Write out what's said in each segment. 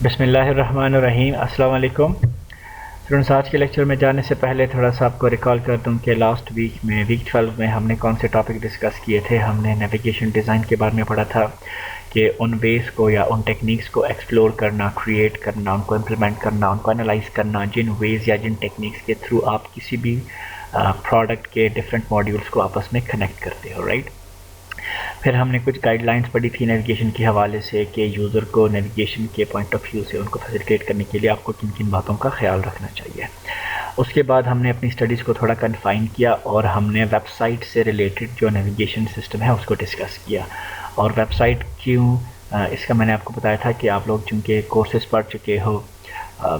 بسم اللہ الرحمن الرحیم۔ السلام علیکم اسٹوڈنٹس، آج کے لیکچر میں جانے سے پہلے تھوڑا سا آپ کو ریکال کر دوں کہ لاسٹ ویک میں ویک 12 میں ہم نے کون سے ٹاپک ڈسکس کیے تھے۔ ہم نے نیویگیشن ڈیزائن کے بارے میں پڑھا تھا کہ ان ویز کو یا ان ٹیکنیکس کو ایکسپلور کرنا، کریٹ کرنا، ان کو امپلیمنٹ کرنا، ان کو انالائز کرنا، جن ویز یا جن ٹیکنیکس کے تھرو آپ کسی بھی پروڈکٹ کے ڈفرینٹ ماڈیولس کو آپس میں کنیکٹ کرتے ہو، رائٹ۔ پھر ہم نے کچھ گائیڈ لائنس پڑھی تھی نیویگیشن کے حوالے سے کہ یوزر کو نیویگیشن کے پوائنٹ آف ویو سے ان کو فیسیلیٹیٹ کرنے کے لیے آپ کو کن کن باتوں کا خیال رکھنا چاہیے۔ اس کے بعد ہم نے اپنی اسٹڈیز کو تھوڑا کنفائن کیا اور ہم نے ویب سائٹ سے ریلیٹڈ جو نیویگیشن سسٹم ہے اس کو ڈسکس کیا۔ اور ویب سائٹ کیوں، اس کا میں نے آپ کو بتایا تھا کہ آپ لوگ چونکہ کورسز پڑھ چکے ہو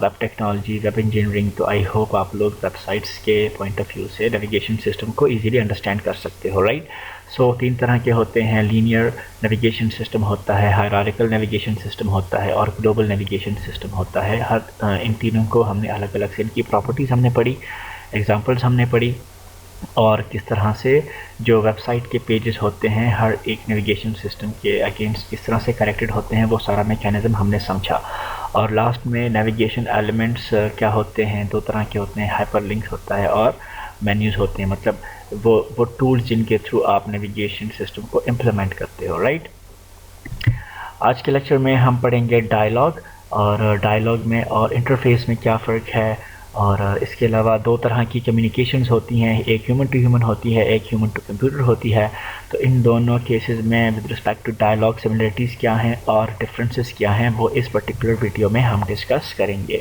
ویب ٹیکنالوجی، ویب انجینئرنگ، تو آئی ہوپ آپ لوگ ویب سائٹس کے پوائنٹ آف ویو سے نیویگیشن سسٹم کو ایزیلی انڈرسٹینڈ کر سکتے ہو، رائٹ۔ سو تین طرح کے ہوتے ہیں، لینئر نیویگیشن سسٹم ہوتا ہے، ہائرارکل نیویگیشن سسٹم ہوتا ہے، اور گلوبل نیویگیشن سسٹم ہوتا ہے۔ ان تینوں کو ہم نے الگ الگ سے ان کی پراپرٹیز ہم نے پڑھی، ایگزامپلس ہم نے پڑھی، اور کس طرح سے جو ویب سائٹ کے پیجز ہوتے ہیں ہر ایک نیویگیشن سسٹم کے اگینسٹ کس طرح سے کریکٹڈ ہوتے ہیں، وہ سارا میکینزم ہم نے سمجھا۔ اور لاسٹ میں نیویگیشن ایلیمنٹس کیا ہوتے ہیں، دو طرح کے ہوتے ہیں، ہائپر لنکس ہوتا ہے اور مینیوز ہوتے ہیں، مطلب وہ ٹولز جن کے تھرو آپ نیویگیشن سسٹم کو امپلیمنٹ کرتے ہو، رائٹ۔ آج کے لیکچر میں ہم پڑھیں گے ڈائلاگ، اور ڈائلاگ میں اور انٹرفیس میں کیا فرق ہے، اور اس کے علاوہ دو طرح کی کمیونیکیشنز ہوتی ہیں، ایک ہیومن ٹو ہیومن ہوتی ہے، ایک ہیومن ٹو کمپیوٹر ہوتی ہے۔ تو ان دونوں کیسز میں with respect to dialogue similarities کیا ہیں اور ڈفرینسز کیا ہیں، وہ اس پرٹیکولر ویڈیو میں ہم ڈسکس کریں گے۔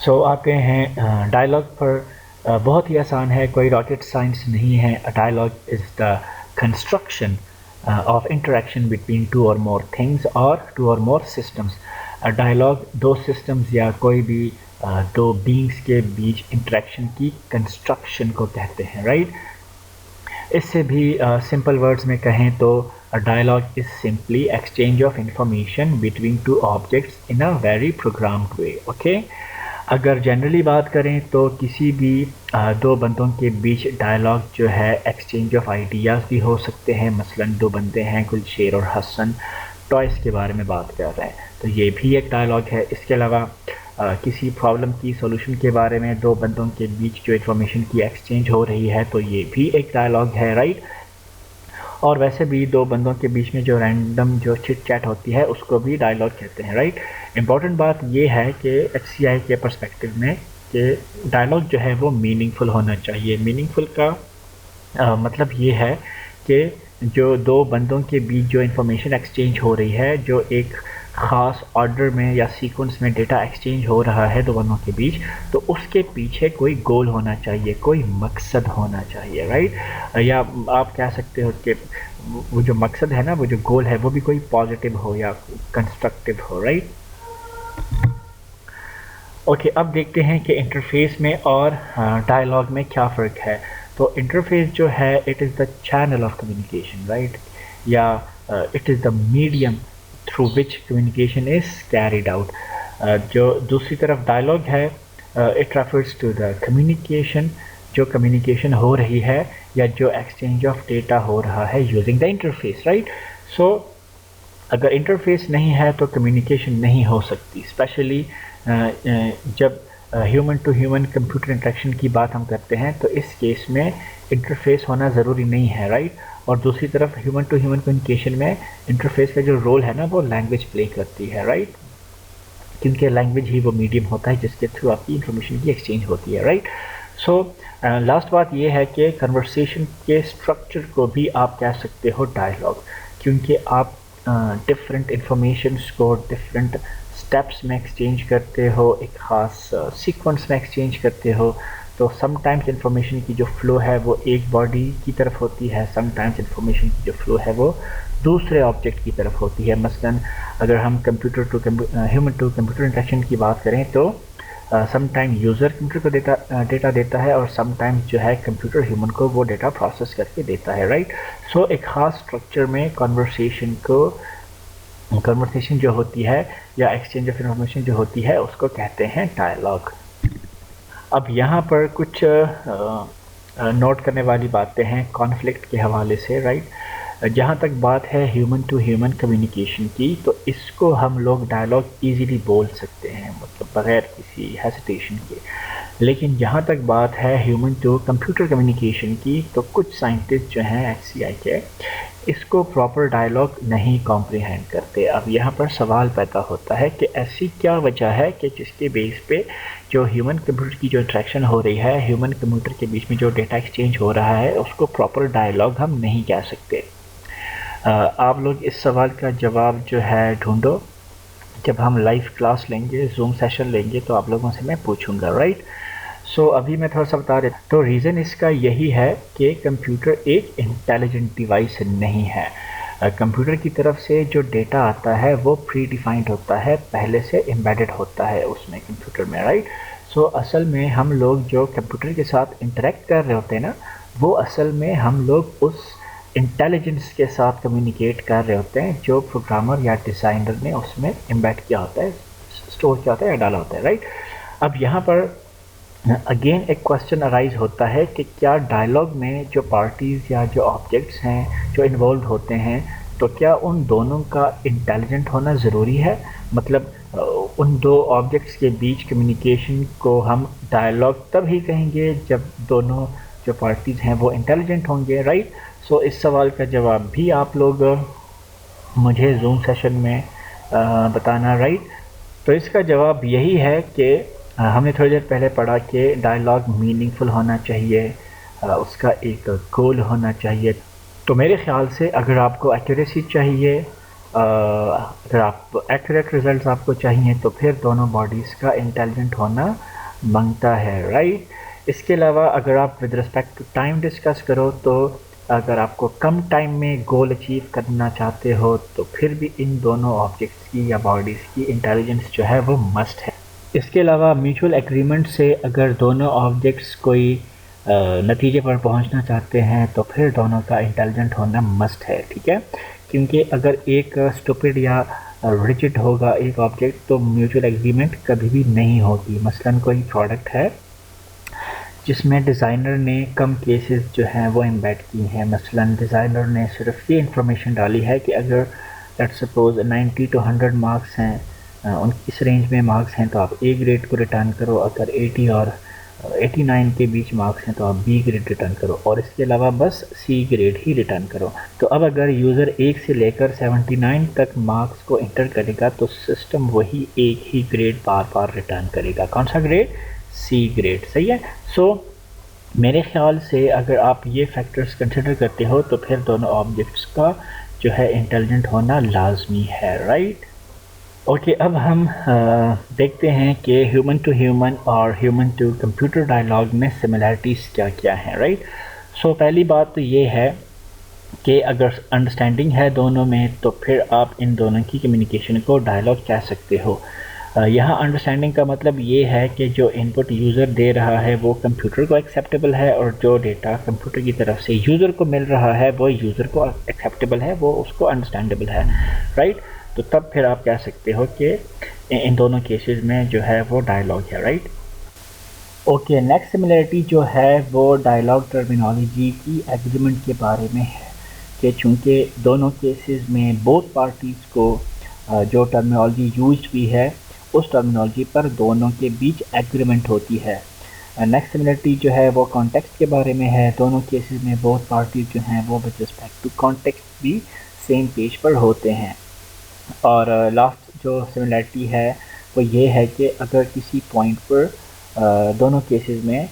سو آتے ہیں ڈائلاگ پر۔ بہت ہی آسان ہے، کوئی راکٹ سائنس نہیں ہے۔ Dialogue is the construction of interaction between two or more things or two or more systems۔ Dialogue دو سسٹمز یا کوئی بھی دو بینگس کے بیچ انٹریکشن کی کنسٹرکشن کو کہتے ہیں، رائٹ۔ اس سے بھی سمپل ورڈز میں کہیں تو dialogue is simply exchange of information between two objects in a very programmed way, okay. اگر جنرلی بات کریں تو کسی بھی دو بندوں کے بیچ ڈائلاگ جو ہے ایکسچینج آف آئیڈیاز بھی ہو سکتے ہیں۔ مثلا دو بندے ہیں، گلشیر اور حسن، ٹوائس کے بارے میں بات کر رہے ہیں، تو یہ بھی ایک ڈائلاگ ہے۔ اس کے علاوہ کسی پرابلم کی سولوشن کے بارے میں دو بندوں کے بیچ جو انفارمیشن کی ایکسچینج ہو رہی ہے تو یہ بھی ایک ڈائلاگ ہے، رائٹ۔ اور ویسے بھی دو بندوں کے بیچ میں جو رینڈم جو چٹ چیٹ ہوتی ہے اس کو بھی ڈائلاگ کہتے ہیں، رائٹ۔ امپورٹنٹ بات یہ ہے کہ ایچ سی آئی کے پرسپیکٹو میں کہ ڈائلاگ جو ہے وہ میننگ فل ہونا چاہیے۔ میننگ فل کا مطلب یہ ہے کہ جو دو بندوں کے بیچ جو انفارمیشن ایکسچینج ہو رہی ہے، جو ایک خاص آرڈر میں یا سیکوینس میں ڈیٹا ایکسچینج ہو رہا ہے دو بندوں کے بیچ، تو اس کے پیچھے کوئی گول ہونا چاہیے، کوئی مقصد ہونا چاہیے، رائٹ۔ یا آپ کہہ سکتے ہو کہ وہ جو مقصد ہے نا، وہ جو گول ہے وہ بھی کوئی پازیٹیو ہو یا کنسٹرکٹیو ہو، رائٹ۔ اوکے، اب دیکھتے ہیں کہ انٹرفیس میں اور ڈائلاگ میں کیا فرق ہے۔ تو انٹرفیس جو ہے it is the channel of communication, right, یا it is the medium through which communication is carried out. جو دوسری طرف ڈائلاگ ہے it refers to the communication, جو کمیونیکیشن ہو رہی ہے یا جو ایکسچینج آف ڈیٹا ہو رہا ہے یوزنگ دا انٹرفیس، رائٹ۔ سو اگر انٹرفیس نہیں ہے تو کمیونیکیشن نہیں ہو سکتی، اسپیشلی جب human to human computer interaction کی بات ہم کرتے ہیں تو اس کیس میں انٹرفیس ہونا ضروری نہیں ہے، رائٹ۔ اور دوسری طرف ہیومن ٹو ہیومن کمیونیکیشن میں انٹرفیس کا جو رول ہے نا وہ لینگویج پلے کرتی ہے، رائٹ، کیونکہ لینگویج ہی وہ میڈیم ہوتا ہے جس کے تھرو آپ کی انفارمیشن کی ایکسچینج ہوتی ہے، رائٹ۔ سو لاسٹ بات یہ ہے کہ کنورسیشن کے اسٹرکچر کو بھی آپ کہہ سکتے ہو ڈائلاگ، کیونکہ آپ ڈفرینٹ انفارمیشنس کو ڈفرینٹ اسٹیپس میں ایکسچینج کرتے ہو، ایک خاص سیکوینس میں ایکسچینج کرتے ہو۔ تو سم ٹائمز انفارمیشن کی جو فلو ہے وہ ایک باڈی کی طرف ہوتی ہے، سم ٹائمز انفارمیشن کی جو فلو ہے وہ دوسرے آبجیکٹ کی طرف ہوتی ہے۔ مثلا اگر ہم computer to human to computer interaction کی بات کریں تو سم ٹائم یوزر کمپیوٹر کو ڈیٹا دیتا ہے، اور سم ٹائم جو ہے کمپیوٹر ہیومن کو وہ ڈیٹا پروسیس کر کے دیتا ہے، رائٹ۔ سو ایک خاص اسٹرکچر میں کنورسیشن جو ہوتی ہے یا ایکسچینج آف انفارمیشن جو ہوتی ہے اس کو کہتے ہیں ڈائلاگ۔ اب یہاں پر کچھ نوٹ کرنے والی باتیں ہیں کانفلکٹ کے حوالے سے، رائٹ۔ جہاں تک بات ہے ہیومن ٹو ہیومن کمیونیکیشن کی، تو اس کو ہم لوگ ڈائلاگ ایزیلی بول سکتے ہیں، مطلب بغیر کسی ہیسیٹیشن کے. لیکن جہاں تک بات ہے ہیومن ٹو کمپیوٹر کمیونیکیشن کی، تو کچھ سائنٹسٹ جو ہیں ایچ سی آئی کے، اس کو پراپر ڈائلاگ نہیں کمپریہینڈ کرتے. اب یہاں پر سوال پیدا ہوتا ہے کہ ایسی کیا وجہ ہے کہ جس کے بیس پہ جو ہیومن کمپیوٹر کی جو انٹریکشن ہو رہی ہے، ہیومن کمپیوٹر کے بیچ میں جو ڈیٹا ایکسچینج ہو رہا ہے، اس کو پراپر ڈائلاگ ہم نہیں کہہ سکتے. آپ لوگ اس سوال کا جواب جو ہے ڈھونڈو. جب ہم لائیو کلاس لیں گے، زوم سیشن لیں گے، تو آپ لوگوں سے میں پوچھوں گا، رائٹ؟ سو ابھی میں تھوڑا سا بتا دیتا ہوں. تو ریزن اس کا یہی ہے کہ کمپیوٹر ایک انٹیلیجنٹ ڈیوائس نہیں ہے. کمپیوٹر کی طرف سے جو ڈیٹا آتا ہے وہ پری ڈیفائنڈ ہوتا ہے، پہلے سے امبیڈڈ ہوتا ہے اس میں، کمپیوٹر میں، رائٹ؟ سو اصل میں ہم لوگ جو کمپیوٹر کے ساتھ انٹریکٹ کر رہے ہوتے ہیں نا، وہ اصل میں ہم لوگ اس انٹیلیجنس کے ساتھ کمیونیکیٹ کر رہے ہوتے ہیں جو پروگرامر یا ڈیزائنر نے اس میں امبیڈ کیا ہوتا ہے، اسٹور کیا ہوتا ہے یا ڈالا ہوتا ہے، رائٹ؟ اب یہاں پر اگین ایک کوشچن ارائز ہوتا ہے کہ کیا ڈائلاگ میں جو پارٹیز یا جو آبجیکٹس ہیں جو انوالوڈ ہوتے ہیں، تو کیا ان دونوں کا انٹیلیجنٹ ہونا ضروری ہے؟ مطلب ان دو آبجیکٹس کے بیچ کمیونیکیشن کو ہم ڈائلاگ تب ہی کہیں گے جب دونوں جو پارٹیز ہیں وہ انٹیلیجنٹ ہوں گے، رائٹ؟ سو اس سوال کا جواب بھی آپ لوگ مجھے زوم سیشن میں بتانا، رائٹ؟ تو اس کا جواب یہی ہے کہ ہم نے تھوڑی دیر پہلے پڑھا کہ ڈائلاگ میننگ فل ہونا چاہیے، اس کا ایک گول ہونا چاہیے. تو میرے خیال سے اگر آپ کو ایکوریسی چاہیے، اگر آپ ایکوریٹ ریزلٹس آپ کو چاہیے، تو پھر دونوں باڈیز کا انٹیلیجنٹ ہونا منگتا ہے، رائٹ؟ اس کے علاوہ اگر آپ with respect to time discuss کرو، تو اگر آپ کو کم ٹائم میں گول اچیو کرنا چاہتے ہو، تو پھر بھی ان دونوں آبجیکٹس کی یا باڈیز کی انٹیلیجنس جو ہے وہ مسٹ ہے. اس کے علاوہ میوچول ایگریمنٹ سے اگر دونوں آبجیکٹس کوئی نتیجے پر پہنچنا چاہتے ہیں، تو پھر دونوں کا انٹیلیجنٹ ہونا مسٹ ہے، ٹھیک ہے؟ کیونکہ اگر ایک اسٹوپڈ یا ریجڈ ہوگا ایک آبجیکٹ، تو میوچول ایگریمنٹ کبھی بھی نہیں ہوگی. مثلاً کوئی پروڈکٹ ہے جس میں ڈیزائنر نے کم کیسز جو ہیں وہ امبیڈ کی ہیں. مثلاً ڈیزائنر نے صرف یہ انفارمیشن ڈالی ہے کہ اگر لیٹ سپوز 90 to 100 مارکس ہیں، ان اس رینج میں مارکس ہیں، تو آپ اے گریڈ کو ریٹرن کرو. اگر 80 اور 89 کے بیچ مارکس ہیں تو آپ بی گریڈ ریٹرن کرو، اور اس کے علاوہ بس سی گریڈ ہی ریٹرن کرو. تو اب اگر یوزر 1 سے لے کر 79 تک مارکس کو انٹر کرے گا، تو سسٹم وہی ایک ہی گریڈ بار بار ریٹرن کرے گا. کون سا گریڈ؟ سی گریڈ، صحیح ہے؟ سو میرے خیال سے اگر آپ یہ فیکٹرز کنسیڈر کرتے ہو، تو پھر دونوں آبجیکٹس کا جو ہے انٹیلیجنٹ ہونا لازمی ہے، رائٹ؟ اوکے، اب ہم دیکھتے ہیں کہ ہیومن ٹو ہیومن اور ہیومن ٹو کمپیوٹر ڈائلاگ میں سملیرٹیز کیا کیا ہیں، رائٹ؟ سو پہلی بات تو یہ ہے کہ اگر انڈرسٹینڈنگ ہے دونوں میں، تو پھر آپ ان دونوں کی کمیونیکیشن کو ڈائلاگ کہہ سکتے ہو. یہاں انڈرسٹینڈنگ کا مطلب یہ ہے کہ جو ان پٹ یوزر دے رہا ہے وہ کمپیوٹر کو ایکسیپٹیبل ہے، اور جو ڈیٹا کمپیوٹر کی طرف سے یوزر کو مل رہا ہے وہ یوزر کو ایکسیپٹیبل ہے، وہ اس کو انڈرسٹینڈیبل ہے، رائٹ؟ تو تب پھر آپ کہہ سکتے ہو کہ ان دونوں کیسز میں جو ہے وہ ڈائلاگ ہے، رائٹ؟ اوکے، نیکسٹ سملیرٹی جو ہے وہ ڈائلاگ ٹرمینالوجی کی ایگریمنٹ کے بارے میں ہے کہ چونکہ دونوں کیسز میں بوتھ پارٹیز کو جو ٹرمینالوجی یوزڈ ہوئی ہے اس ٹرمینالوجی پر دونوں کے بیچ ایگریمنٹ ہوتی ہے. نیکسٹ سملیرٹی جو ہے وہ کانٹیکسٹ کے بارے میں ہے. دونوں کیسز میں بوتھ پارٹیز جو ہیں وہ ود رسپیکٹ ٹو کانٹیکسٹ بھی سیم پیج پر ہوتے ہیں. اور لاسٹ جو سملیرٹی ہے وہ یہ ہے کہ اگر کسی پوائنٹ پر دونوں کیسز میں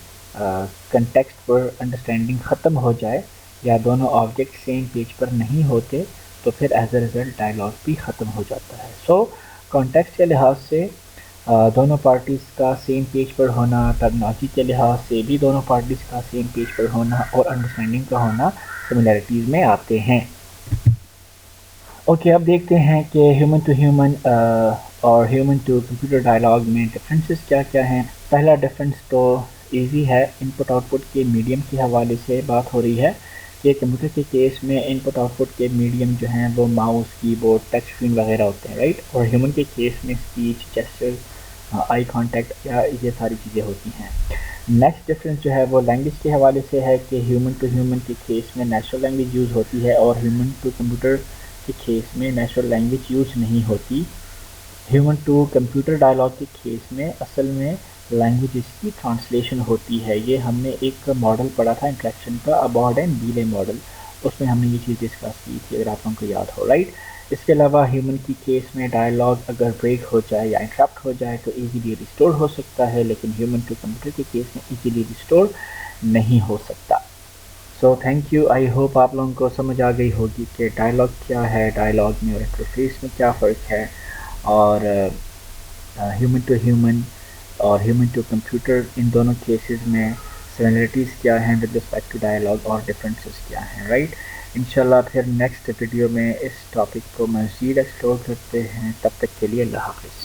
کنٹیکسٹ پر انڈرسٹینڈنگ ختم ہو جائے یا دونوں آبجیکٹ سیم پیج پر نہیں ہوتے، تو پھر ایز اے ریزلٹ ڈائلاگ بھی ختم ہو جاتا ہے. سو کانٹیکسٹ کے لحاظ سے دونوں پارٹیز کا سیم پیج پر ہونا، ٹرمینالوجی کے لحاظ سے بھی دونوں پارٹیز کا سیم پیج پر ہونا، اور انڈرسٹینڈنگ کا ہونا سملیرٹیز میں آتے ہیں. اوکے، اب دیکھتے ہیں کہ ہیومن ٹو ہیومن اور ہیومن ٹو کمپیوٹر ڈائلاگ میں ڈفرینسز کیا کیا ہیں. پہلا ڈفرینس تو ایزی ہے، ان پٹ آؤٹ پٹ کے میڈیم کے حوالے سے بات ہو رہی ہے کہ کمپیوٹر کے کیس میں ان پٹ آؤٹ پٹ کے میڈیم جو ہیں وہ ماؤس، کی بورڈ، ٹچ اسکرین وغیرہ ہوتے ہیں، رائٹ؟ اور ہیومن کے کیس میں اسپیچ، جیسچر آئی کانٹیکٹ، یہ ساری چیزیں ہوتی ہیں۔ نیکسٹ ڈفرینس جو ہے وہ لینگویج کے حوالے سے ہے کہ ہیومن ٹو ہیومن کے کیس میں نیچرل لینگویج یوز ہوتی ہے اور ہیومن ٹو کمپیوٹر کے کیس میں نیچرل لینگویج یوز نہیں ہوتی۔ ہیومن ٹو کمپیوٹر ڈائلاگ کے کیس میں اصل میں لینگویج اس کی ٹرانسلیشن ہوتی ہے۔ یہ ہم نے ایک ماڈل پڑھا تھا انٹریکشن کا، ابارڈ اینڈ بیلے ماڈل، اس میں ہم نے یہ چیز ڈسکس کی تھی اگر آپ لوگوں کو یاد ہو، رائٹ۔ اس کے علاوہ ہیومن کی کیس میں ڈائلاگ اگر بریک ہو جائے یا انٹرپٹ ہو جائے تو ایزیلی ریسٹور ہو سکتا ہے، لیکن ہیومن ٹو کمپیوٹر کے کیس میں ایزیلی ریسٹور نہیں ہو سکتا۔ So thank you, I hope آپ لوگوں کو سمجھ آ گئی ہوگی کہ ڈائلاگ کیا ہے، ڈائلاگ میں اور انٹرفیس میں کیا فرق ہے، اور ہیومن ٹو ہیومن اور ہیومن ٹو کمپیوٹر ان دونوں کیسز میں سملرٹیز کیا ہیں ود رسپیکٹ ٹو ڈائلاگ اور ڈفرینسز کیا ہیں، رائٹ۔ انشاءاللہ پھر نیکسٹ ویڈیو میں اس ٹاپک کو مزید ایکسپلور کرتے ہیں، تب تک کے لیے اللہ حافظ۔